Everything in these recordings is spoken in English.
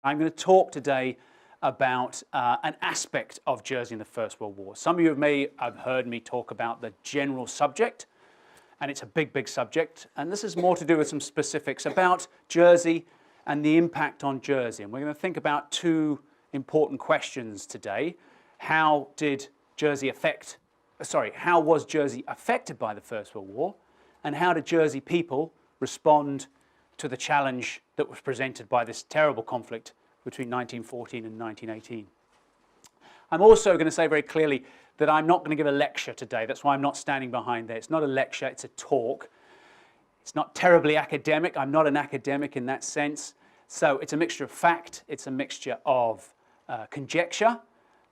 I'm going to talk today about an aspect of Jersey in the First World War. Some of you may have heard me talk about the general subject, and it's a big, big subject. And this is more to do with some specifics about Jersey and the impact on Jersey. And we're going to think about two important questions today. How was Jersey affected by the First World War? And how did Jersey people respond to the challenge that was presented by this terrible conflict between 1914 and 1918. I'm also going to say very clearly that I'm not going to give a lecture today. That's why I'm not standing behind there. It's not a lecture, it's a talk. It's not terribly academic. I'm not an academic in that sense. So it's a mixture of fact, it's a mixture of conjecture,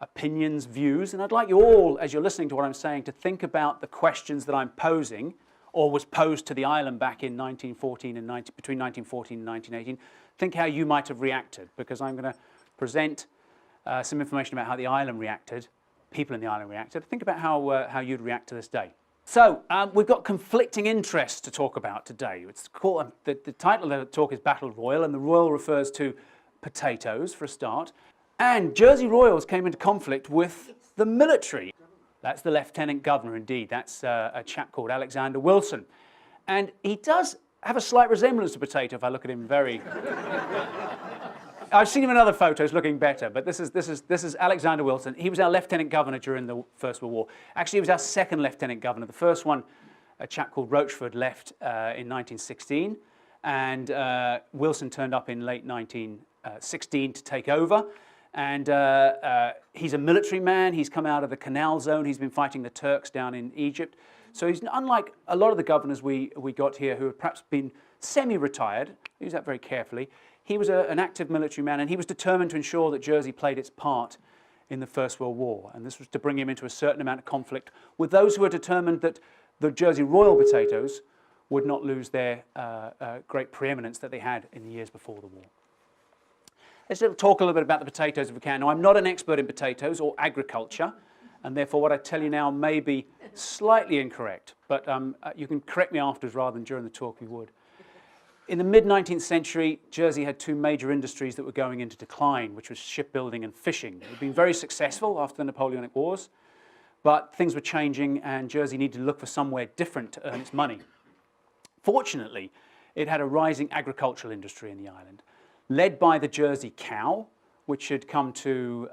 opinions, views, and I'd like you all, as you're listening to what I'm saying, to think about the questions that I'm posing or was posed to the island back in 1914 and between 1914 and 1918. Think how you might have reacted, because I'm going to present some information about how the island reacted, people in the island reacted. Think about how you'd react to this day. So we've got conflicting interests to talk about today. It's called, the title of the talk is Battle Royal, and the Royal refers to potatoes for a start. And Jersey Royals came into conflict with the military. That's the Lieutenant Governor, indeed. That's a chap called Alexander Wilson. And he does have a slight resemblance to potato if I look at him very... I've seen him in other photos looking better, but this is Alexander Wilson. He was our Lieutenant Governor during the First World War. Actually, he was our second Lieutenant Governor. The first one, a chap called Rochford, left in 1916, and Wilson turned up in late 1916 to take over. And he's a military man. He's come out of the Canal Zone. He's been fighting the Turks down in Egypt. So he's unlike a lot of the governors we got here who have perhaps been semi-retired. Use that very carefully. He was an active military man, and he was determined to ensure that Jersey played its part in the First World War. And this was to bring him into a certain amount of conflict with those who were determined that the Jersey Royal potatoes would not lose their great preeminence that they had in the years before the war. Let's talk a little bit about the potatoes if we can. Now, I'm not an expert in potatoes or agriculture, and therefore what I tell you now may be slightly incorrect, but you can correct me afterwards rather than during the talk you would. In the mid-19th century, Jersey had two major industries that were going into decline, which was shipbuilding and fishing. It had been very successful after the Napoleonic Wars, but things were changing and Jersey needed to look for somewhere different to earn its money. Fortunately, it had a rising agricultural industry in the island, led by the Jersey cow, which had come to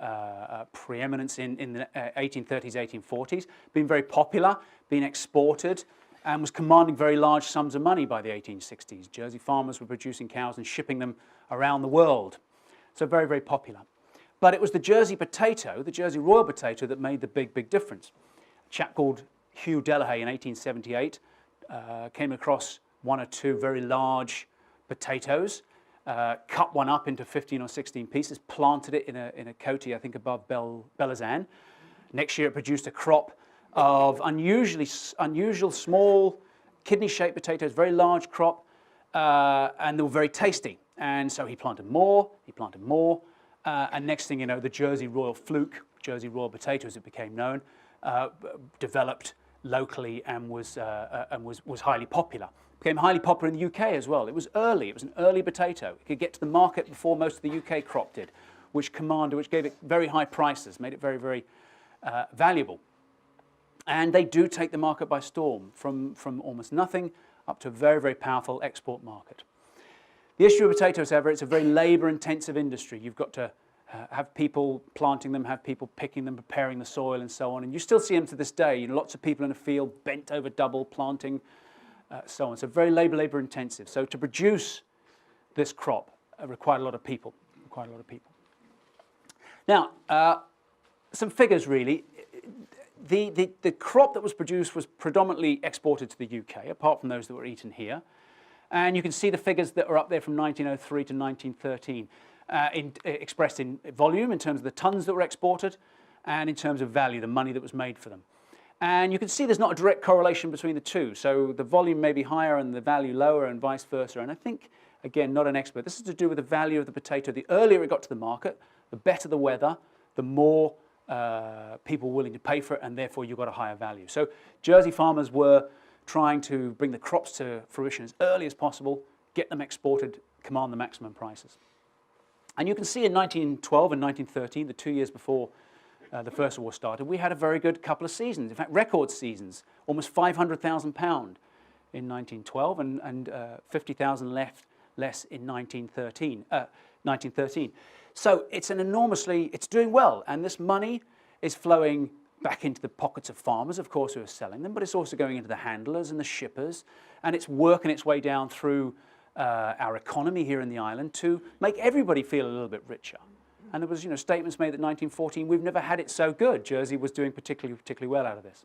preeminence in the 1830s, 1840s, been very popular, been exported, and was commanding very large sums of money by the 1860s. Jersey farmers were producing cows and shipping them around the world. So very, very popular. But it was the Jersey potato, the Jersey Royal potato, that made the big, big difference. A chap called Hugh Delahaye in 1878 came across one or two very large potatoes, cut one up into 15 or 16 pieces, planted it in a county, I think, above Belazan. Next year it produced a crop of unusual small kidney-shaped potatoes, very large crop, and they were very tasty. And so he planted more, and next thing you know, the Jersey Royal fluke, Jersey Royal potatoes it became known, developed locally and was highly popular. Became highly popular in the UK as well. It was early. It was an early potato. It could get to the market before most of the UK crop did, which gave it very high prices, made it very, very valuable. And they do take the market by storm, from almost nothing up to a very, very powerful export market. The issue of potatoes, however, it's a very labour-intensive industry. You've got to have people planting them, have people picking them, preparing the soil, and so on. And you still see them to this day. You know, lots of people in a field bent over double, planting, so on. So very labour intensive. So to produce this crop required a lot of people. Now, some figures really. The crop that was produced was predominantly exported to the UK, apart from those that were eaten here. And you can see the figures that are up there from 1903 to 1913, expressed in volume in terms of the tons that were exported, and in terms of value, the money that was made for them. And you can see there's not a direct correlation between the two. So the volume may be higher and the value lower and vice versa. And I think, again, not an expert, this is to do with the value of the potato. The earlier it got to the market, the better the weather, the more people were willing to pay for it, and therefore you got a higher value. So Jersey farmers were trying to bring the crops to fruition as early as possible, get them exported, command the maximum prices. And you can see in 1912 and 1913, the 2 years before the First World War started, we had a very good couple of seasons, in fact, record seasons, almost £500,000 in 1912 and 50,000 less in 1913. So it's it's doing well, and this money is flowing back into the pockets of farmers, of course, who are selling them, but it's also going into the handlers and the shippers, and it's working its way down through our economy here in the island to make everybody feel a little bit richer. And there was, statements made that 1914, we've never had it so good. Jersey was doing particularly well out of this.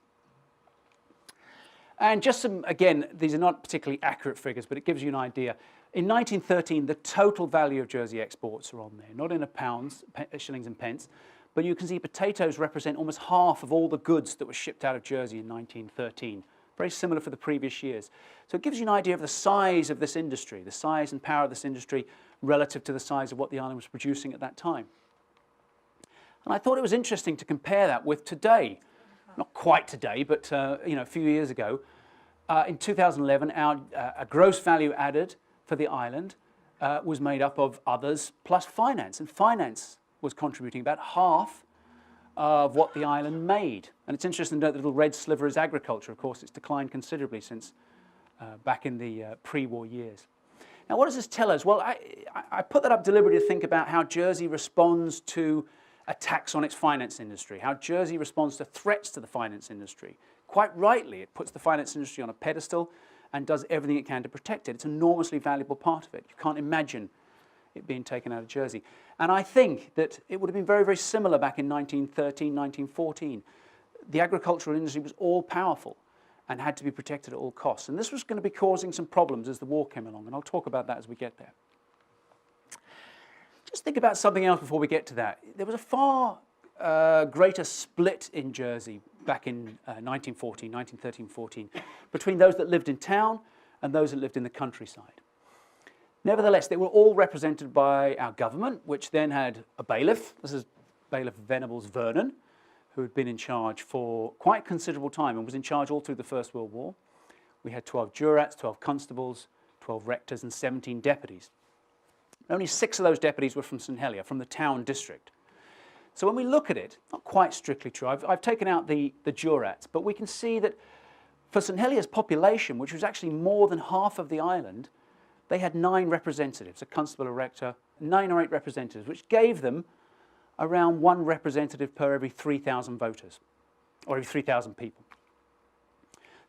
And just some, again, these are not particularly accurate figures, but it gives you an idea. In 1913, the total value of Jersey exports are on there, not in pounds, shillings and pence, but you can see potatoes represent almost half of all the goods that were shipped out of Jersey in 1913. Very similar for the previous years. So it gives you an idea of the size of this industry, the size and power of this industry relative to the size of what the island was producing at that time. And I thought it was interesting to compare that with today. Not quite today, but a few years ago. In 2011, our gross value added for the island was made up of others plus finance. And finance was contributing about half of what the island made. And it's interesting to note the little red sliver is agriculture. Of course, it's declined considerably since back in the pre-war years. Now, what does this tell us? Well, I put that up deliberately to think about how Jersey responds to attacks on its finance industry, how Jersey responds to threats to the finance industry. Quite rightly, it puts the finance industry on a pedestal and does everything it can to protect it. It's an enormously valuable part of it. You can't imagine it being taken out of Jersey. And I think that it would have been very, very similar back in 1913, 1914. The agricultural industry was all powerful and had to be protected at all costs. And this was going to be causing some problems as the war came along, and I'll talk about that as we get there. Just think about something else before we get to that. There was a far greater split in Jersey back in 1913-14, between those that lived in town and those that lived in the countryside. Nevertheless, they were all represented by our government, which then had a bailiff. This is Bailiff Venables Vernon, who had been in charge for quite considerable time and was in charge all through the First World War. We had 12 jurats, 12 constables, 12 rectors, and 17 deputies. Only 6 of those deputies were from St Helier, from the town district. So when we look at it, not quite strictly true, I've taken out the jurats, but we can see that for St Helier's population, which was actually more than half of the island, they had 9 representatives, a constable, a rector, 9 or 8 representatives, which gave them around 1 representative per every 3,000 voters, or every 3,000 people.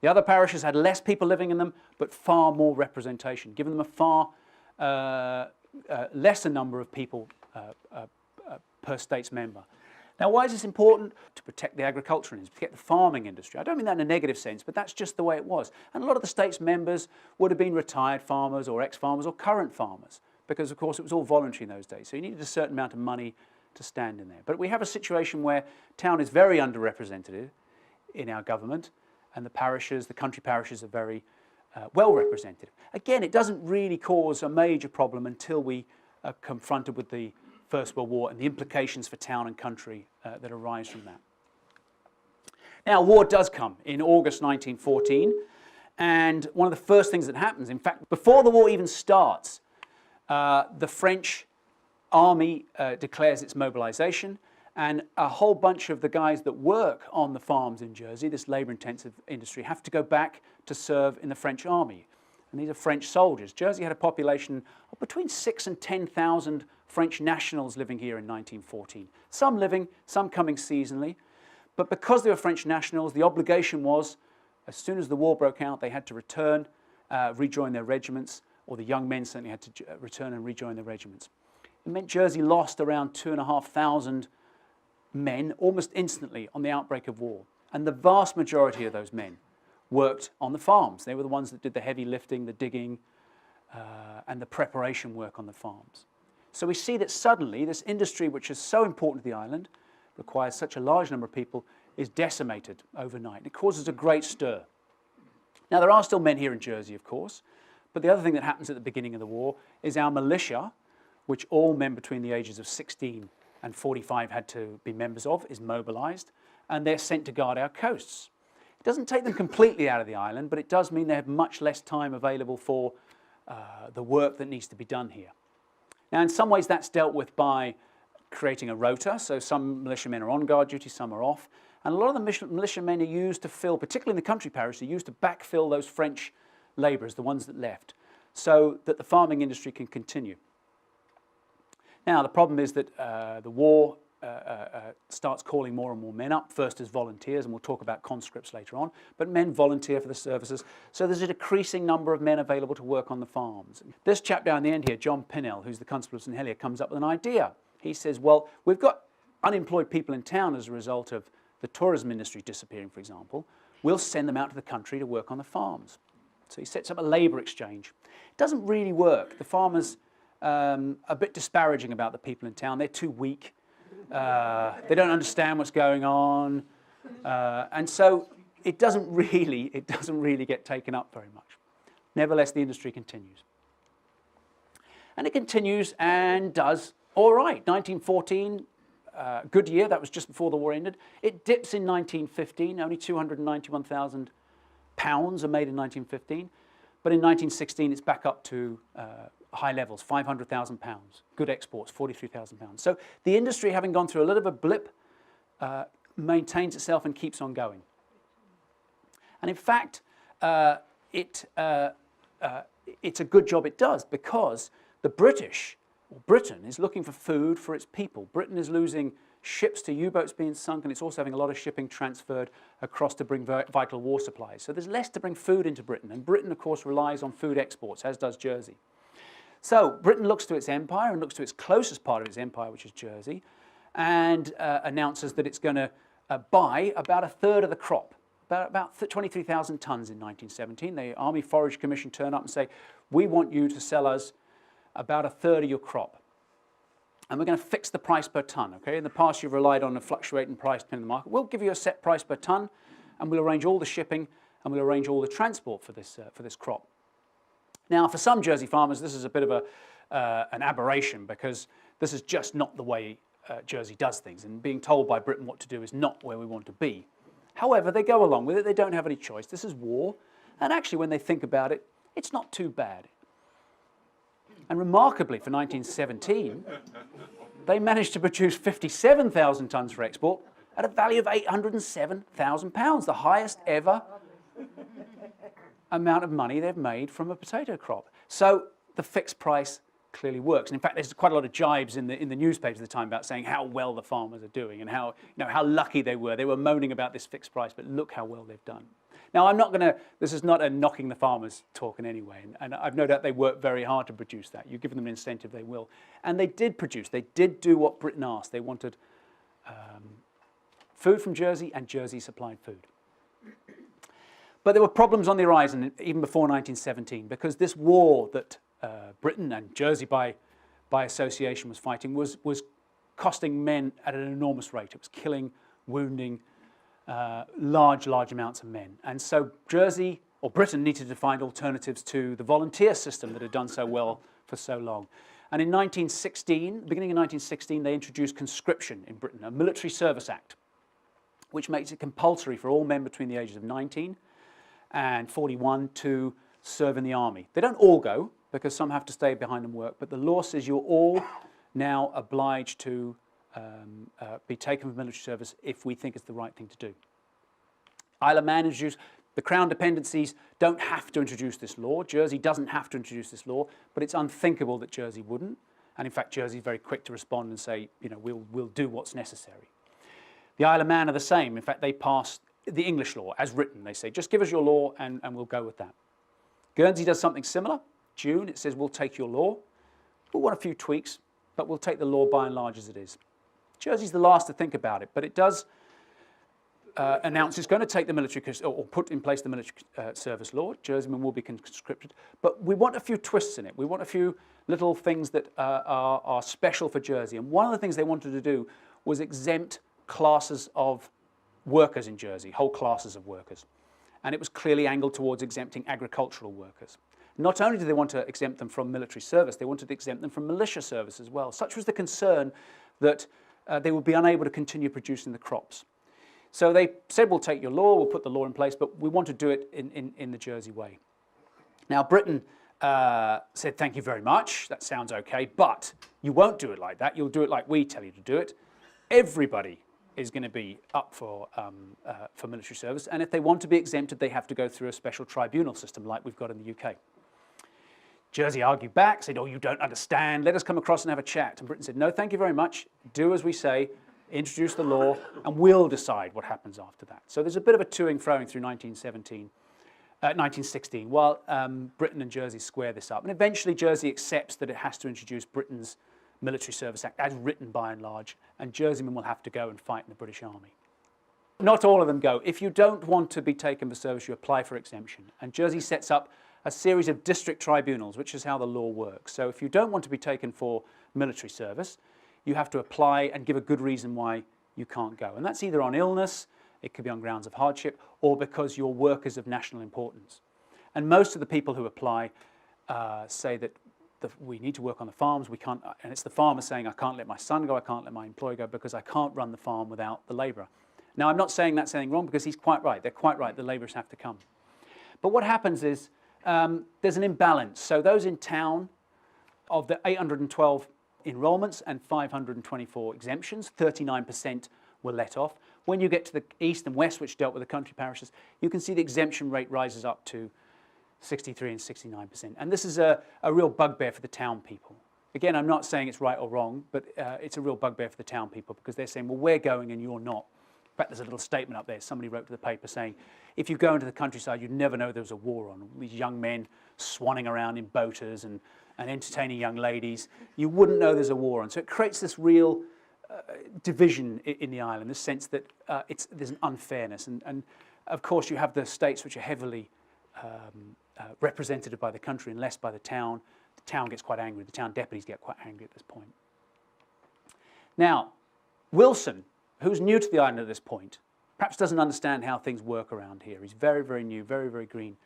The other parishes had less people living in them, but far more representation, giving them a far lesser number of people per state's member. Now, why is this important? To protect the agricultural industry, to protect the farming industry. I don't mean that in a negative sense, but that's just the way it was. And a lot of the state's members would have been retired farmers or ex-farmers or current farmers, because, of course, it was all voluntary in those days. So you needed a certain amount of money to stand in there. But we have a situation where town is very underrepresented in our government, and the parishes, the country parishes, are very well represented. Again, it doesn't really cause a major problem until we are confronted with the First World War and the implications for town and country that arise from that. Now, war does come in August 1914, and one of the first things that happens, in fact, before the war even starts, the French army declares its mobilization, and a whole bunch of the guys that work on the farms in Jersey, this labor-intensive industry, have to go back to serve in the French army. And these are French soldiers. Jersey had a population of between 6,000 and 10,000 French nationals living here in 1914. Some living, some coming seasonally. But because they were French nationals, the obligation was, as soon as the war broke out, they had to return, rejoin their regiments, or the young men certainly had to return and rejoin their regiments. It meant Jersey lost around 2,500 men almost instantly on the outbreak of war. And the vast majority of those men worked on the farms. They were the ones that did the heavy lifting, the digging, and the preparation work on the farms. So we see that suddenly this industry, which is so important to the island, requires such a large number of people, is decimated overnight. It causes a great stir. Now, there are still men here in Jersey, of course, but the other thing that happens at the beginning of the war is our militia, which all men between the ages of 16 and 45 had to be members of, is mobilized, and they're sent to guard our coasts. It doesn't take them completely out of the island, but it does mean they have much less time available for the work that needs to be done here. Now, in some ways, that's dealt with by creating a rota. So some militiamen are on guard duty, some are off. And a lot of the militiamen are used to fill, particularly in the country parish, they're used to backfill those French labourers, the ones that left, so that the farming industry can continue. Now, the problem is that the war starts calling more and more men up, first as volunteers, and we'll talk about conscripts later on, but men volunteer for the services, so there's a decreasing number of men available to work on the farms. This chap down the end here, John Pinnell, who's the Constable of St Helier, comes up with an idea. He says, well, we've got unemployed people in town as a result of the tourism industry disappearing, for example. We'll send them out to the country to work on the farms. So he sets up a labour exchange. It doesn't really work. The farmers are a bit disparaging about the people in town. They're too weak. They don't understand what's going on. And so it doesn't really get taken up very much. Nevertheless, the industry continues. And it continues and does all right. 1914, good year. That was just before the war ended. It dips in 1915. Only 291,000 pounds are made in 1915. But in 1916, it's back up to high levels, 500,000 pounds. Good exports, 43,000 pounds. So the industry, having gone through a little bit of a blip, maintains itself and keeps on going. And in fact, it's a good job it does, because the British, or Britain, is looking for food for its people. Britain is losing ships to U-boats being sunk, and it's also having a lot of shipping transferred across to bring vital war supplies. So there's less to bring food into Britain, and Britain, of course, relies on food exports, as does Jersey. So Britain looks to its empire and looks to its closest part of its empire, which is Jersey, and announces that it's going to buy about a third of the crop, about 23,000 tonnes in 1917. The Army Forage Commission turn up and say, we want you to sell us about a third of your crop. And we're going to fix the price per tonne, okay? In the past, you've relied on a fluctuating price depending on the market. We'll give you a set price per tonne, and we'll arrange all the shipping, and we'll arrange all the transport for this crop. Now, for some Jersey farmers, this is a bit of an aberration, because this is just not the way Jersey does things, and being told by Britain what to do is not where we want to be. However, they go along with it. They don't have any choice. This is war, and actually, when they think about it, it's not too bad. And remarkably, for 1917, they managed to produce 57,000 tonnes for export at a value of £807,000, the highest ever amount of money they've made from a potato crop. So the fixed price clearly works. And in fact, there's quite a lot of jibes in the newspapers at the time about saying how well the farmers are doing and how lucky they were. They were moaning about this fixed price, but look how well they've done. Now, this is not a knocking the farmers talk in any way, and I've no doubt they worked very hard to produce that. You give them an incentive, they will. And they did produce. They did do what Britain asked. They wanted food from Jersey, and Jersey supplied food. But there were problems on the horizon even before 1917, because this war that Britain and Jersey by association was fighting was costing men at an enormous rate. It was killing, wounding, large amounts of men. And so Jersey, or Britain, needed to find alternatives to the volunteer system that had done so well for so long. And in 1916, beginning of 1916, they introduced conscription in Britain, a military service act, which makes it compulsory for all men between the ages of 19 and 41 to serve in the army. They don't all go, because some have to stay behind and work, but the law says you're all now obliged to be taken from military service if we think it's the right thing to do. Isle of Man introduced, the Crown dependencies don't have to introduce this law. Jersey doesn't have to introduce this law, but it's unthinkable that Jersey wouldn't. And in fact, Jersey is very quick to respond and say, we'll do what's necessary. The Isle of Man are the same. In fact, they passed the English law as written. They say, just give us your law and we'll go with that. Guernsey does something similar. June, it says, we'll take your law. We'll want a few tweaks, but we'll take the law by and large as it is. Jersey's the last to think about it, but it does announce it's going to take the military, or put in place the military service law. Jerseymen will be conscripted, but we want a few twists in it. We want a few little things that are special for Jersey. And one of the things they wanted to do was exempt classes of workers in Jersey, whole classes of workers. And it was clearly angled towards exempting agricultural workers. Not only did they want to exempt them from military service, they wanted to exempt them from militia service as well. Such was the concern that they would be unable to continue producing the crops. So they said, we'll take your law, we'll put the law in place, but we want to do it in the Jersey way. Now, Britain said, thank you very much, that sounds okay, but you won't do it like that, you'll do it like we tell you to do it. Everybody is going to be up for military service, and if they want to be exempted, they have to go through a special tribunal system like we've got in the UK. Jersey argued back, said, oh, you don't understand, let us come across and have a chat. And Britain said, no, thank you very much, do as we say, introduce the law, and we'll decide what happens after that. So there's a bit of a toing froing through 1916, while Britain and Jersey square this up. And eventually Jersey accepts that it has to introduce Britain's Military Service Act, as written by and large, and Jerseymen will have to go and fight in the British Army. Not all of them go. If you don't want to be taken for service, you apply for exemption. And Jersey sets up a series of district tribunals, which is how the law works. So if you don't want to be taken for military service, you have to apply and give a good reason why you can't go. And that's either on illness, it could be on grounds of hardship, or because your work is of national importance. And most of the people who apply say that we need to work on the farms, we can't, and it's the farmer saying, I can't let my son go, I can't let my employee go, because I can't run the farm without the labourer. Now, I'm not saying that's anything wrong, because he's quite right. They're quite right. The labourers have to come. But what happens is there's an imbalance. So those in town, of the 812 enrolments and 524 exemptions, 39% were let off. When you get to the east and west, which dealt with the country parishes, you can see the exemption rate rises up to 63 and 69%. And this is a real bugbear for the town people. Again, I'm not saying it's right or wrong, but it's a real bugbear for the town people, because they're saying, well, we're going and you're not. In fact, there's a little statement up there. Somebody wrote to the paper saying, if you go into the countryside, you'd never know there was a war on. These young men swanning around in boaters and entertaining young ladies. You wouldn't know there's a war on. So it creates this real division in the island, this sense that there's an unfairness. And of course, you have the states which are heavily represented by the country and less by the town. The town gets quite angry. The town deputies get quite angry at this point. Now, Wilson, who's new to the island at this point, perhaps doesn't understand how things work around here. He's very, very new, very, very green.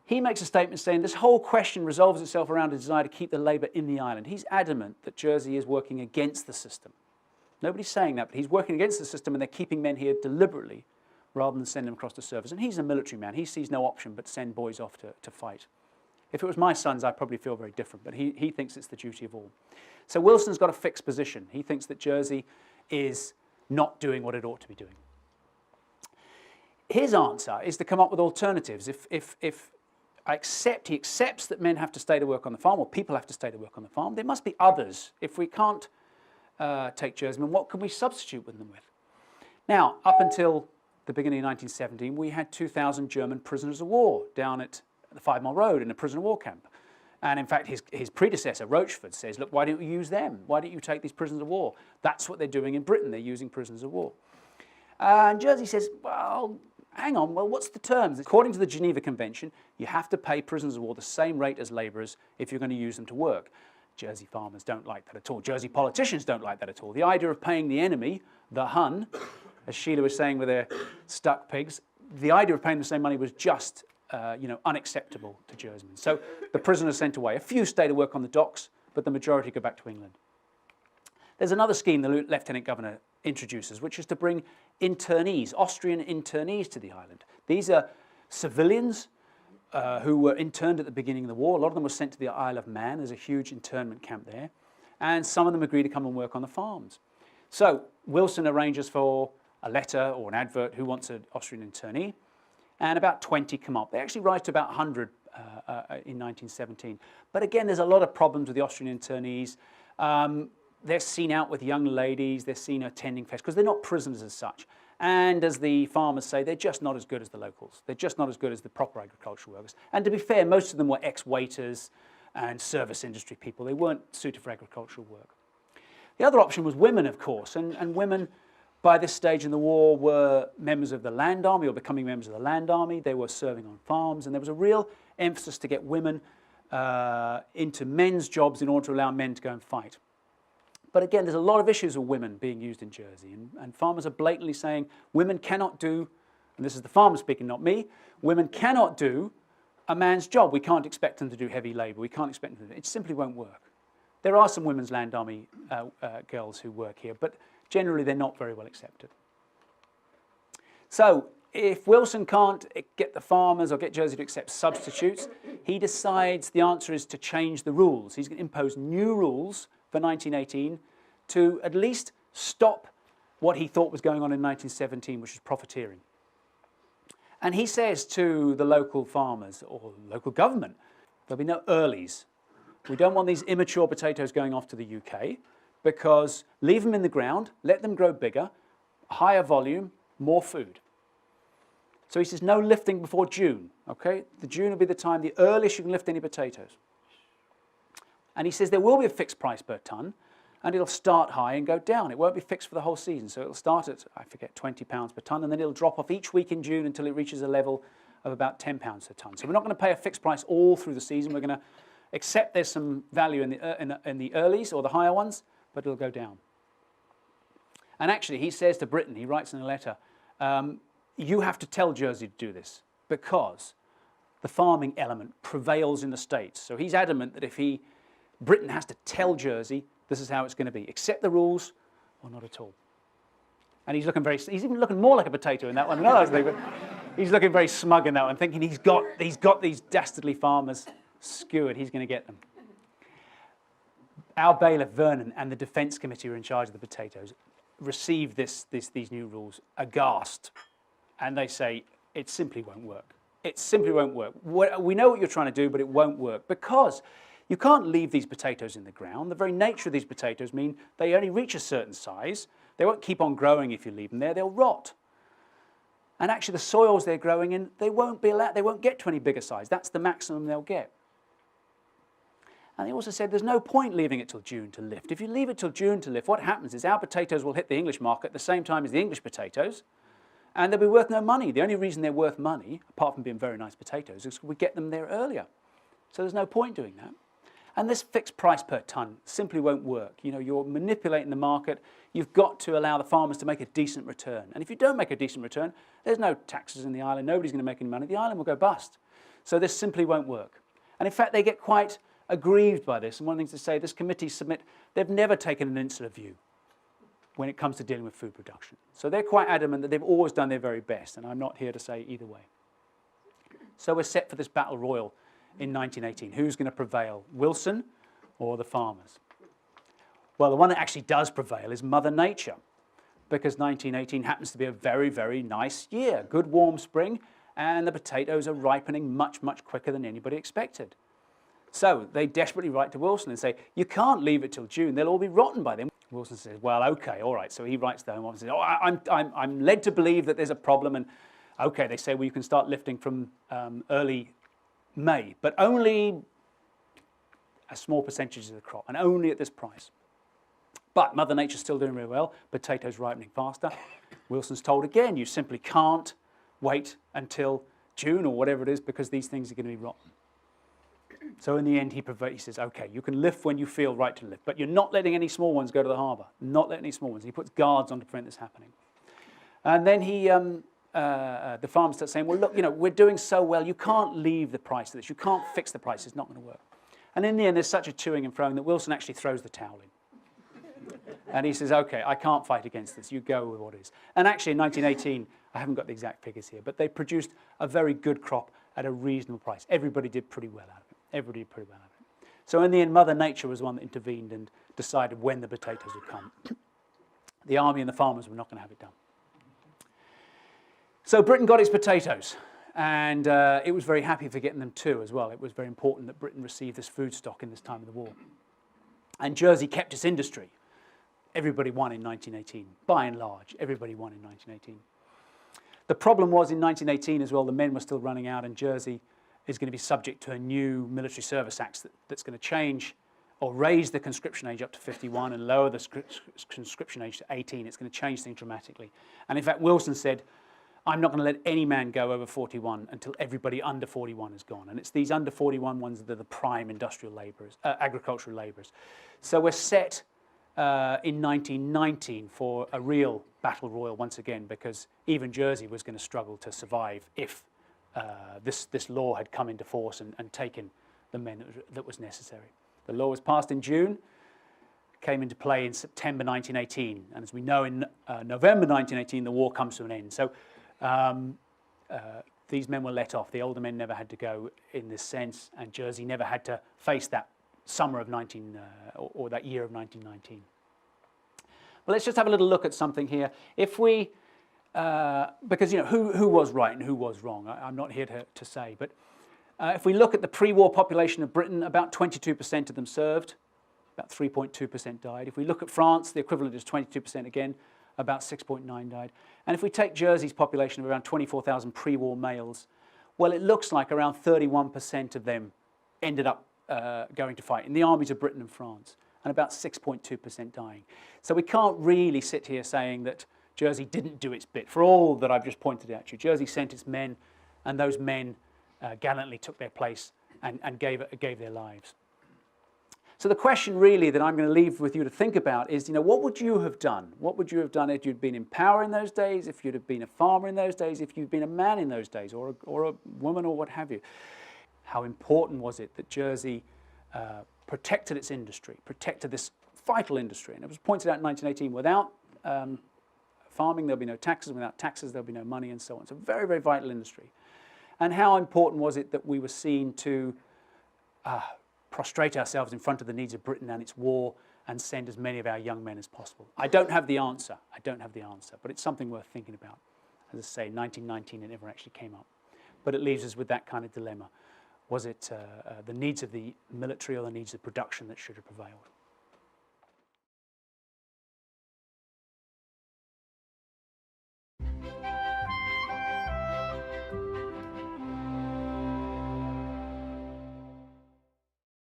He makes a statement saying this whole question resolves itself around a desire to keep the labour in the island. He's adamant that Jersey is working against the system. Nobody's saying that, but he's working against the system, and they're keeping men here deliberately rather than send them across to service. And he's a military man. He sees no option but send boys off to fight. If it was my sons, I'd probably feel very different, but he thinks it's the duty of all. So Wilson's got a fixed position. He thinks that Jersey is not doing what it ought to be doing. His answer is to come up with alternatives. If he accepts that men have to stay to work on the farm, or people have to stay to work on the farm, there must be others. If we can't take Jerseymen, what can we substitute with them with? Now, up until the beginning of 1917, we had 2,000 German prisoners of war down at the 5 Mile Road in a prisoner of war camp. And in fact, his predecessor, Rochford, says, look, why don't you use them? Why don't you take these prisoners of war? That's what they're doing in Britain. They're using prisoners of war. And Jersey says, well, hang on, well, what's the terms? According to the Geneva Convention, you have to pay prisoners of war the same rate as labourers if you're going to use them to work. Jersey farmers don't like that at all. Jersey politicians don't like that at all. The idea of paying the enemy, the Hun, as Sheila was saying with their stuck pigs, the idea of paying the same money was just unacceptable to Jerseymen. So the prisoners sent away. A few stay to work on the docks, but the majority go back to England. There's another scheme the Lieutenant Governor introduces, which is to bring internees, Austrian internees, to the island. These are civilians who were interned at the beginning of the war. A lot of them were sent to the Isle of Man. There's a huge internment camp there. And some of them agree to come and work on the farms. So Wilson arranges for a letter or an advert, who wants an Austrian internee, and about 20 come up. They actually rise to about 100 in 1917. But again, there's a lot of problems with the Austrian internees. They're seen out with young ladies, they're seen attending fests, because they're not prisoners as such. And as the farmers say, they're just not as good as the locals. They're just not as good as the proper agricultural workers. And to be fair, most of them were ex-waiters and service industry people. They weren't suited for agricultural work. The other option was women, of course, and women by this stage in the war were members of the land army, or becoming members of the land army. They were serving on farms, and there was a real emphasis to get women into men's jobs in order to allow men to go and fight. But again, there's a lot of issues with women being used in Jersey, and farmers are blatantly saying women cannot do, and this is the farmer speaking, not me, women cannot do a man's job. We can't expect them to do heavy labour. We can't expect them to do it. It simply won't work. There are some women's land army girls who work here, but generally they're not very well accepted. So if Wilson can't get the farmers or get Jersey to accept substitutes, he decides the answer is to change the rules. He's going to impose new rules for 1918 to at least stop what he thought was going on in 1917, which was profiteering. And he says to the local farmers or local government, there'll be no earlies. We don't want these immature potatoes going off to the UK, because leave them in the ground, let them grow bigger, higher volume, more food. So he says no lifting before June, okay? The June will be the time, the earliest you can lift any potatoes. And he says there will be a fixed price per tonne, and it'll start high and go down. It won't be fixed for the whole season, so it'll start at, I forget, £20 per tonne, and then it'll drop off each week in June until it reaches a level of about £10 per tonne. So we're not going to pay a fixed price all through the season. We're going to accept there's some value in the earlies or the higher ones, but it'll go down. And actually, he says to Britain, he writes in a letter, you have to tell Jersey to do this because the farming element prevails in the States. So he's adamant that Britain has to tell Jersey this is how it's going to be. Accept the rules or not at all. And he's even looking more like a potato in that one than others. But he's looking very smug in that one, thinking he's got these dastardly farmers skewered. He's going to get them. Our bailiff, Vernon, and the Defence Committee who are in charge of the potatoes received these new rules aghast. And they say, it simply won't work. It simply won't work. We know what you're trying to do, but it won't work because you can't leave these potatoes in the ground. The very nature of these potatoes mean they only reach a certain size. They won't keep on growing if you leave them there. They'll rot. And actually, the soils they're growing in, they won't get to any bigger size. That's the maximum they'll get. And they also said there's no point leaving it till June to lift. If you leave it till June to lift, what happens is our potatoes will hit the English market at the same time as the English potatoes, and they'll be worth no money. The only reason they're worth money, apart from being very nice potatoes, is we get them there earlier. So there's no point doing that. And this fixed price per tonne simply won't work. You know, you're manipulating the market. You've got to allow the farmers to make a decent return. And if you don't make a decent return, there's no taxes in the island. Nobody's going to make any money. The island will go bust. So this simply won't work. And in fact, they get quite aggrieved by this. And one of the things to say, this committee they've never taken an insular view when it comes to dealing with food production. So they're quite adamant that they've always done their very best. And I'm not here to say either way. So we're set for this battle royal in 1918. Who's going to prevail, Wilson or the farmers? Well, the one that actually does prevail is Mother Nature, because 1918 happens to be a very, very nice year. Good warm spring, and the potatoes are ripening much, much quicker than anybody expected. So they desperately write to Wilson and say, you can't leave it till June, they'll all be rotten by then. Wilson says, well, okay, all right. So he writes to the Home Office and says, I'm led to believe that there's a problem, and okay, they say, well, you can start lifting from early May, but only a small percentage of the crop, and only at this price. But Mother Nature's still doing really well. Potatoes ripening faster. Wilson's told again, you simply can't wait until June or whatever it is, because these things are going to be rotten. So in the end, he says, okay, you can lift when you feel right to lift, but you're not letting any small ones go to the harbour. Not letting any small ones. He puts guards on to prevent this happening. And then the farmers start saying, well, look, we're doing so well, you can't leave the price of this. You can't fix the price. It's not going to work. And in the end, there's such a toing and froing that Wilson actually throws the towel in. And he says, okay, I can't fight against this. You go with what it is. And actually, in 1918, I haven't got the exact figures here, but they produced a very good crop at a reasonable price. Everybody did pretty well out of it. Everybody did pretty well out of it. So in the end, Mother Nature was the one that intervened and decided when the potatoes would come. The army and the farmers were not going to have it done. So Britain got its potatoes, and it was very happy for getting them too as well. It was very important that Britain received this food stock in this time of the war. And Jersey kept its industry. Everybody won in 1918. By and large, everybody won in 1918. The problem was in 1918 as well, the men were still running out, and Jersey is going to be subject to a new military service act that's going to change or raise the conscription age up to 51 and lower the conscription age to 18. It's going to change things dramatically. And in fact, Wilson said, I'm not going to let any man go over 41 until everybody under 41 is gone. And it's these under 41 ones that are the prime industrial labourers, agricultural labourers. So we're set in 1919 for a real battle royal once again, because even Jersey was going to struggle to survive if this law had come into force and taken the men that was necessary. The law was passed in June, came into play in September 1918. And as we know, in November 1918, the war comes to an end. So These men were let off. The older men never had to go in this sense, and Jersey never had to face that summer of or that year of 1919. But let's just have a little look at something here. If we, because who was right and who was wrong, I'm not here to say, but if we look at the pre-war population of Britain, about 22% of them served, about 3.2% died. If we look at France, the equivalent is 22% again, about 6.9 died. And if we take Jersey's population of around 24,000 pre-war males, well, it looks like around 31% of them ended up going to fight in the armies of Britain and France, and about 6.2% dying. So we can't really sit here saying that Jersey didn't do its bit. For all that I've just pointed out to you, Jersey sent its men, and those men gallantly took their place and gave their lives. So the question really that I'm going to leave with you to think about is, what would you have done? What would you have done if you'd been in power in those days, if you'd have been a farmer in those days, if you'd been a man in those days, or a woman, or what have you? How important was it that Jersey protected its industry, protected this vital industry? And it was pointed out in 1918, without farming, there'll be no taxes. Without taxes, there'll be no money, and so on. So very, very vital industry. And how important was it that we were seen to prostrate ourselves in front of the needs of Britain and its war and send as many of our young men as possible? I don't have the answer. I don't have the answer, but it's something worth thinking about. As I say, 1919, it never actually came up. But it leaves us with that kind of dilemma. Was it the needs of the military or the needs of production that should have prevailed?